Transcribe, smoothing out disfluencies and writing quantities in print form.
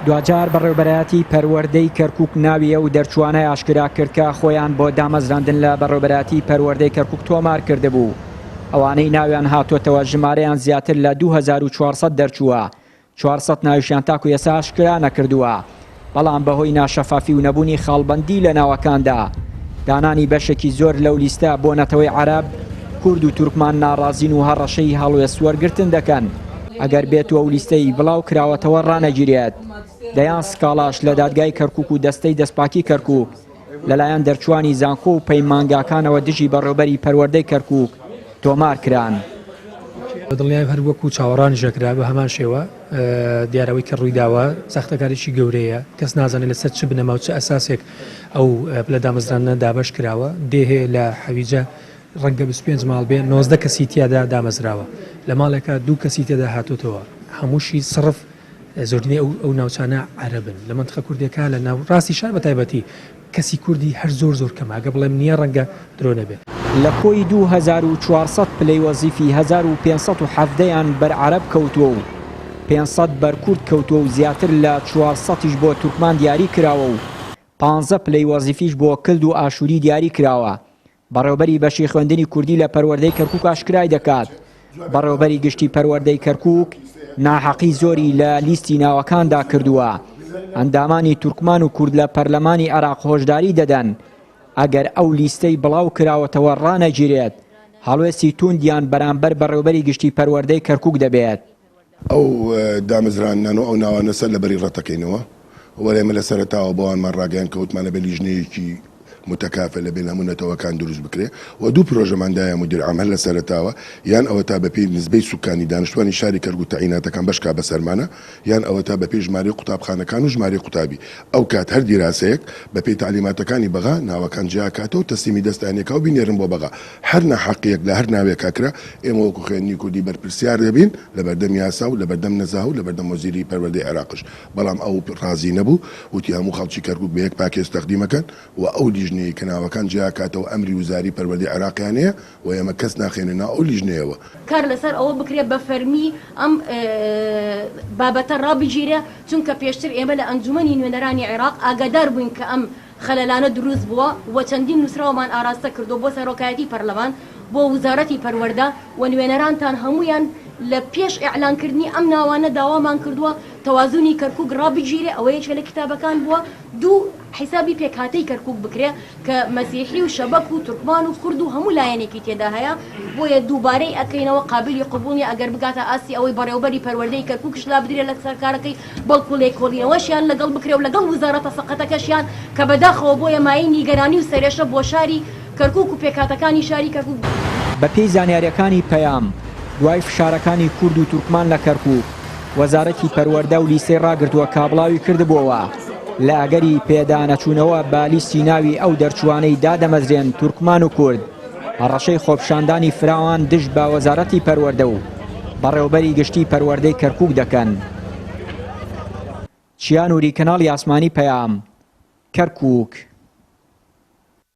دوجار بەڕێوەبەرایەتی پەروەردەی کەرکووک ناویە و دەرچوانە ئاشکرا کرد کە خۆیان بۆ دامەزراندن لە بەڕێوەبەرایەتی پەروەردەی کەرکووک تۆمار کردبوو. ئەوانەی ناویان هاتوۆتەوە ژمارەیان زیاتر لە 2400 دەرچووە. 400 ناویشیان تاکو ئێستا ئاشکرا نەکردووە. بەڵام بەهۆی ناشەفافی و نەبوونی خاڵبەندی لە ناوەکاندا دانانی بەشێکی زۆر لەو لیستە بۆ نەتەوەی عەرەب، کورد و تورکمان ناڕازین و هەڕەشەی هەڵوێ سوەرگرتن دەکەن. ئەگەر بێتەوە و لیستەی بڵاو کراوەتەوە ڕانەگیرێت. دەیان سکاڵاش لە دادگای کەرکووک و دەستەی دەستپاکی کەرکووک لەلایەن دەرچوانی زانکۆ و پەیمانگاکانەوە دژی بەڕێوەبەری پەروەردەی کەرکووک تۆمار کران. دڵنیای هەر وەکو چاوەڕانی ژەکرا بە هەمان شێوە دیارەوەی کە ڕوویداوە ساختەکاریی گەورەیە، کەس نازانێت لەسەر چ بنەما و چه ئەساسێک ئەو لە دامەزرانە دابەش کراوە. دێهێ لە حەویجە ڕەنگە 25 ماڵ بێ 19 کەسی تیادا دامەزراوە، لە ماڵێکە 2 کەسی تێدا هاتوتەوە، هەمووشی سڕف زۆرینەی ئەو ناوچانە عەرەبن. لە منتخە کوردەکە لە ناو ڕاستی شار بە تایبەتی کەسی کوردی هەر زۆر کەمە، ئەگە بڵێم نییە ڕەنگە درۆ نەبێت. لە کۆی 2400 پلەی وەزیفی 1570یان بەر عەرەب کەوتووە و 500 بەر کورد کەوتووە و زیاتر لە 400یش بۆ تورکمان دیاری کراوە و 15 پلەی وەزیفیش بۆ کلد و ئاشووری دیاری کراوە. بەڕێوەبەری بەشی خوێندنی کوردی لە پەروەردەی کەرکووک ئاشکرای دەکات. بەڕێوەبەری گشتی پەروەردەی کەرکووک ناحەقی زۆری لە لیستی ناوەکاندا کردووە. ئەندامانی تورکمان و کورد لە پەرلەمانی عێراق هۆشداری دەدەن ئەگەر ئەو لیستەی بڵاو کراوەتەوە ڕانەگیرێت هەڵوێستی توندیان بەرامبەر بەڕێوەبەری گشتی پەروەردەی کەرکووک دەبێت. ئەو دامەزرانان و ئەو ناوانە سەر لەبەری ڕەتەکەینەوە وەڵێمە لە سەرەتاوە بەوانمان ڕاگەیان کەوتمانە بە لیژنەیەکی متەکافە لە بین هەموو نەتەوەکان دروست بکرێ و دوو پرۆژەماندایە مدیر عامل لە سەرەتاوە، یان ئەوە تا بەپێی نسبەی سوکانی دانیشتوانی شاری کەرکووک و تەعیناتەکان بەشکا بەسەرمانە، یان ئەوە تا بەپێی ژمارەی قوتابخانەکان و ژمارەی قوتابی. ئەو کات هەر دیراسەیەک بەپێی تعلیماتەکانی بەغا ناوەکان جیاکاتەوە تەسلیمی دەستانێکا و بینێرن بۆ بەغا. هەر نەحەقیەک لە هەر ناوێکا کرا ئێمە وەکو خوێندنی کوردی بەرپرسیار دەبین لە بەردەم یاسا و لە بەردەم نەزا و لە بەردەم وەزیری پەروەردەی عێراقش. بەڵام ئەو ڕازی نەبوو، وتی هەموو خەڵکی کەرکووک بە یەک پاکێز تەقدیمەکەن و ئەو لیژنەیە کە ناوەکان کاتەوە ئەمری وزاری پەروەردەی عێراقیانەیە و ئێمە کەس ناخێننا ئەو لیژنەیەوە. کار لەسەر ئەوە بکرێت بە فەرمی ئەم بابەتە ڕابگیرێ، چونکە پێشتر ئێمە لە ئەنجومەنی نوێنەرانی عێراق ئاگادار بووین کە ئەم خەلەلانە دروست بووە و چەندین نووسراوەمان ئاراستە کردو بۆ سەرۆکایەتی پەرلەمان، بۆ وزارەتی پەروەردە و نوێنەرانتان هەمویان لە پێش ئیعلانکردنی ئەم ناوانە داوامان کردووە تەوازونی کەرکووک ڕابگیرێ. ئەوەیەکە لە کتابەکان بووە دوو حیسابی پێکهاتەی کەرکووک بکرێ کە مەسیحی و شەبەک و تورکمان و کورد و هەموو لایەنێکی تێدا هەیە، بۆیە دووبارەی ئەکەینەوە قابلی قبوڵنی ئەگەر بگاتە ئاسی ئەوەی بەڕێوەبەری پەروەردەی کەرکووکش لا بدرێت لە سەرکارەکەی، بەڵکو لێکۆڵینەوەشیان لەگەڵ بکرێ و لەگەڵ وزارەتە سەقەتەکەشیان کە بەداخەوە بۆیە مای نیگەرانی و سەرێشە بۆ شاری کەرکووک و پێکهاتەکانی شاری کەرکووک. بەپێی زانیاریەکانی پەیام دوای فشارەکانی کورد و تورکمان لە کەرکووک، وەزارەتی پەروەردە و لیستەی ڕاگرتووە کابڵاوی کردبووەوە لە ئەگەری پێدانەچوونەوە بە لیستی ناوی ئەو دەرچوانەی دادەمەزرێن تورکمان و کورد هەڕەشەی خۆپشاندانی فراوان دژ بە وەزارەتی پەروەردە و بەڕێوەبەری گشتی پەروەردەی کەرکووک دەکەن. چیان نووری کەناڵی ئاسمانی پەیام، کەرکووک.